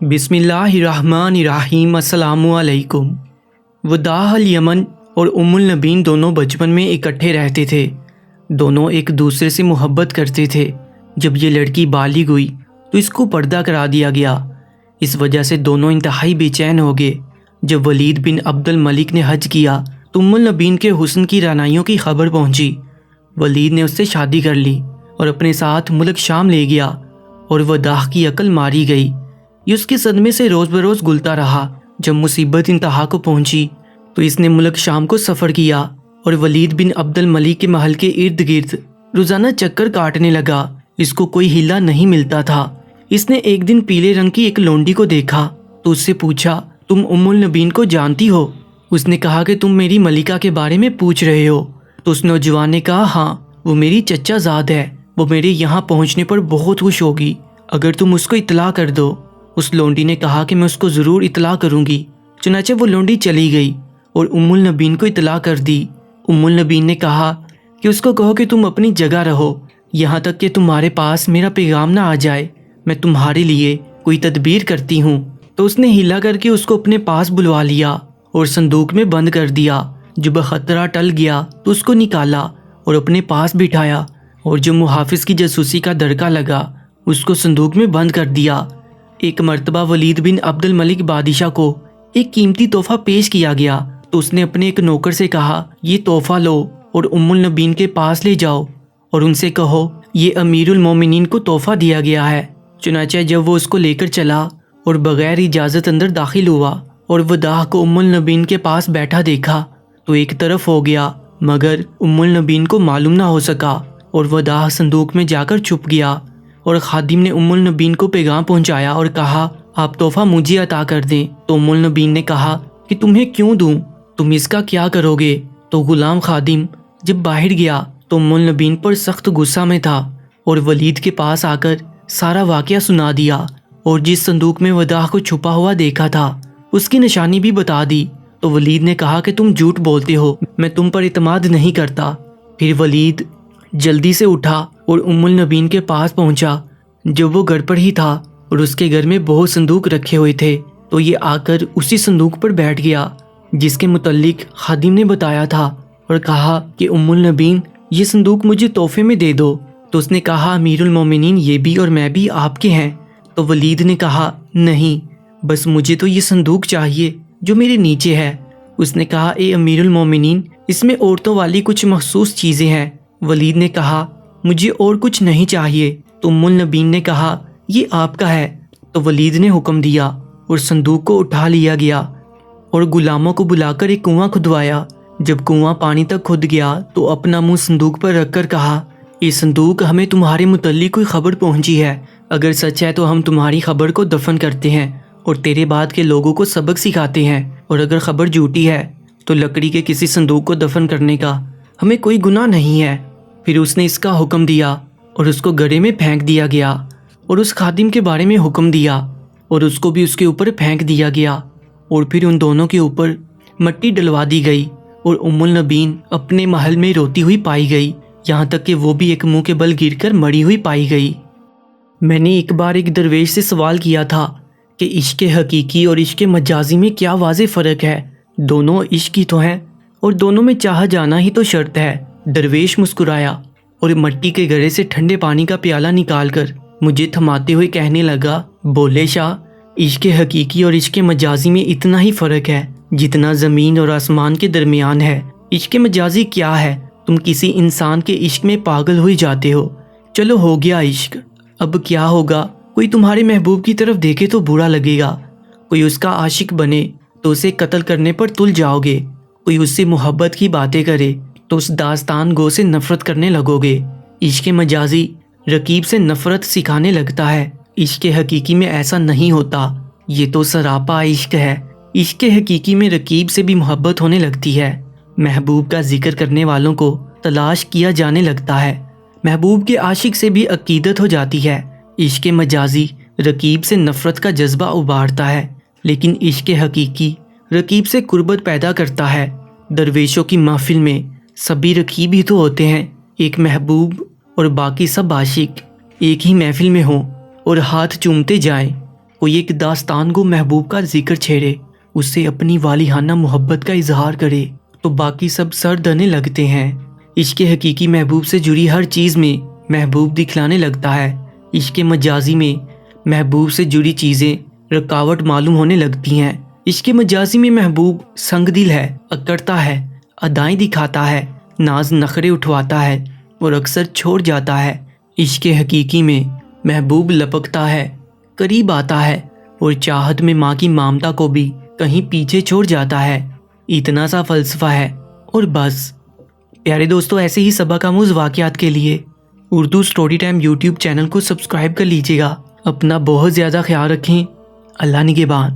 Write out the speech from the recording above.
बिस्मिल्लाहिर्रहमानिर्रहीम। अस्सलामु अलैकुम। वदाह अल यमन और उम्मुल नबीन दोनों बचपन में इकट्ठे रहते थे। दोनों एक दूसरे से मोहब्बत करते थे। जब ये लड़की बालिग हुई तो इसको पर्दा करा दिया गया। इस वजह से दोनों इंतहाई बेचैन हो गए। जब वलीद बिन अब्दुल मलिक ने हज किया तो उम्मुल नबीन के हुस्न की रानाइयों की खबर पहुंची। वलीद ने उससे शादी कर ली और अपने साथ मुल्क शाम ले गया और वदाह की अकल मारी गई। ये उसके सदमे से रोज़ बरोज़ गुलता रहा। जब मुसीबत इंतहा को पहुंची तो इसने मुल्क शाम को सफ़र किया और वलीद बिन अब्दुल मलिक के महल के इर्द गिर्द रोज़ाना चक्कर काटने लगा। इसको कोई हिला नहीं मिलता था। इसने एक दिन पीले रंग की एक लोंडी को देखा तो उससे पूछा, तुम उम्मुल नबीन को जानती हो? उसने कहा कि तुम मेरी मलिका के बारे में पूछ रहे हो। तो उस नौजवान ने कहा, हाँ, वो मेरी चचा ज़ाद है। वो मेरे यहाँ पहुँचने पर बहुत खुश होगी अगर तुम उसको इत्तला कर दो। उस लोंडी ने कहा कि मैं उसको ज़रूर इत्तला करूँगी। चुनाचे वो लोंडी चली गई और उम्मुल नबीन को इत्तला कर दी। उम्मुल नबीन ने कहा कि उसको कहो कि तुम अपनी जगह रहो, यहाँ तक कि तुम्हारे पास मेरा पैगाम ना आ जाए। मैं तुम्हारे लिए कोई तदबीर करती हूँ। तो उसने हिला करके उसको अपने पास बुलवा लिया और संदूक में बंद कर दिया। जब खतरा टल गया तो उसको निकाला और अपने पास बिठाया और जो मुहाफिज की जासूसी का दड़का लगा उसको संदूक में बंद कर दिया। एक मर्तबा वलीद बिन अब्दुल मलिक बादशाह को एक कीमती तोहफा पेश किया गया तो उसने अपने एक नौकर से कहा, ये तोहफा लो और उम्मुल नबीन के पास ले जाओ और उनसे कहो ये अमीरुल मोमिनीन को तोहफा दिया गया है। चुनाचे जब वो उसको लेकर चला और बगैर इजाज़त अंदर दाखिल हुआ और वदाह को उम्मुल नबीन के पास बैठा देखा तो एक तरफ हो गया, मगर उम्मुल नबीन को मालूम ना हो सका और वदाह संदूक में जाकर छुप गया। और खादिम ने उम्मुल नबीन को पैगाम पहुंचाया और कहा, आप तोहफा मुझे अता कर दें। तो उम्मुल नबीन ने कहा कि तुम्हें क्यों दूं, तुम इसका क्या करोगे? तो गुलाम खादिम जब बाहर गया तो उम्मुल नबीन पर सख्त गुस्सा में था और वलीद के पास आकर सारा वाक़या सुना दिया और जिस संदूक में वदाह को छुपा हुआ देखा था उसकी निशानी भी बता दी। तो वलीद ने कहा कि तुम झूठ बोलते हो, मैं तुम पर इत्मीनान नहीं करता। फिर वलीद जल्दी से उठा और उम्मुल नबीन के पास पहुंचा। जब वो घर पर ही था और उसके घर में बहुत संदूक रखे हुए थे तो ये आकर उसी संदूक पर बैठ गया जिसके मुतल्लिक खादिम ने बताया था और कहा कि उम्मुल नबीन ये संदूक मुझे तोहफे में दे दो। तो उसने कहा, अमीरुल मोमिनीन ये भी और मैं भी आपके हैं। तो वलीद ने कहा, नहीं, बस मुझे तो ये संदूक चाहिए जो मेरे नीचे है। उसने कहा, ए अमीरुल मोमिनीन इसमें औरतों वाली कुछ मखसूस चीज़ें हैं। वलीद ने कहा, मुझे और कुछ नहीं चाहिए। तो उम्मुल नबीन ने कहा, ये आपका है। तो वलीद ने हुक्म दिया और संदूक को उठा लिया गया और गुलामों को बुलाकर एक कुआं खुदवाया। जब कुआं पानी तक खुद गया तो अपना मुंह संदूक पर रखकर कहा, ये संदूक हमें तुम्हारे मुतल्लिक कोई खबर पहुंची है। अगर सच है तो हम तुम्हारी खबर को दफन करते हैं और तेरे बाद के लोगों को सबक सिखाते हैं, और अगर खबर झूठी है तो लकड़ी के किसी संदूक को दफन करने का हमें कोई गुनाह नहीं है। फिर उसने इसका हुक्म दिया और उसको गड्ढे में फेंक दिया गया और उस खादिम के बारे में हुक्म दिया और उसको भी उसके ऊपर फेंक दिया गया। और फिर उन दोनों के ऊपर मट्टी डलवा दी गई और उम्मुल नबीन अपने महल में रोती हुई पाई गई, यहाँ तक कि वो भी एक मुंह के बल गिरकर मरी हुई पाई गई। मैंने एक बार एक दरवेश से सवाल किया था कि इश्क हकीकी और इश्क मजाजी में क्या वाज़ेह फ़र्क है। दोनों इश्क ही तो हैं और दोनों में चाहा जाना ही तो शर्त है। दरवेश मुस्कुराया और मट्टी के घड़े से ठंडे पानी का प्याला निकालकर मुझे थमाते हुए कहने लगा, बोले शाह, इश्क हकीकी और इश्क मजाजी में इतना ही फ़र्क है जितना ज़मीन और आसमान के दरमियान है। इश्क मजाजी क्या है? तुम किसी इंसान के इश्क में पागल हो जाते हो। चलो हो गया इश्क, अब क्या होगा? कोई तुम्हारे महबूब की तरफ देखे तो बुरा लगेगा, कोई उसका आशिक बने तो उसे कत्ल करने पर तुल जाओगे, कोई उससे मोहब्बत की बातें करे तो उस दास्तान गो से नफरत करने लगोगे। इश्क मजाजी रकीब से नफरत सिखाने लगता है। इश्क हकीकी में ऐसा नहीं होता, ये तो सरापा इश्क है। इश्क हकीकी में रकीब से भी मोहब्बत होने लगती है। महबूब का जिक्र करने वालों को तलाश किया जाने लगता है। महबूब के आशिक से भी अकीदत हो जाती है। इश्क मजाजी रकीब से नफरत का जज्बा उबारता है, लेकिन इश्क हकीकी रकीब से कुर्बत पैदा करता है। दरवेशों की महफिल में सभी रकीब ही तो होते हैं, एक महबूब और बाकी सब आशिक एक ही महफिल में हों और हाथ चूमते जाएं। کوئی ایک داستان کو محبوب کا ذکر چھیڑے، اسے اپنی والہانہ محبت کا اظہار کرے تو باقی سب سر دھرنے لگتے ہیں۔ عشق حقیقی محبوب سے جڑی ہر چیز میں محبوب دکھلانے لگتا ہے۔ عشق مجازی میں محبوب سے جڑی چیزیں رکاوٹ معلوم ہونے لگتی ہیں۔ عشق مجازی میں محبوب سنگ دل ہے، اکڑتا ہے، ادائیں دکھاتا ہے، ناز نخرے اٹھواتا ہے اور اکثر چھوڑ جاتا ہے۔ عشق حقیقی میں محبوب لپکتا ہے، قریب آتا ہے اور چاہت میں ماں کی ممتا کو بھی کہیں پیچھے چھوڑ جاتا ہے۔ اتنا سا فلسفہ ہے اور بس۔ پیارے دوستو، ایسے ہی سبق آموز واقعات کے لیے Urdu story time YouTube channel کو سبسکرائب کر لیجیے گا۔ اپنا بہت زیادہ خیال رکھیں۔ اللہ نگہبان۔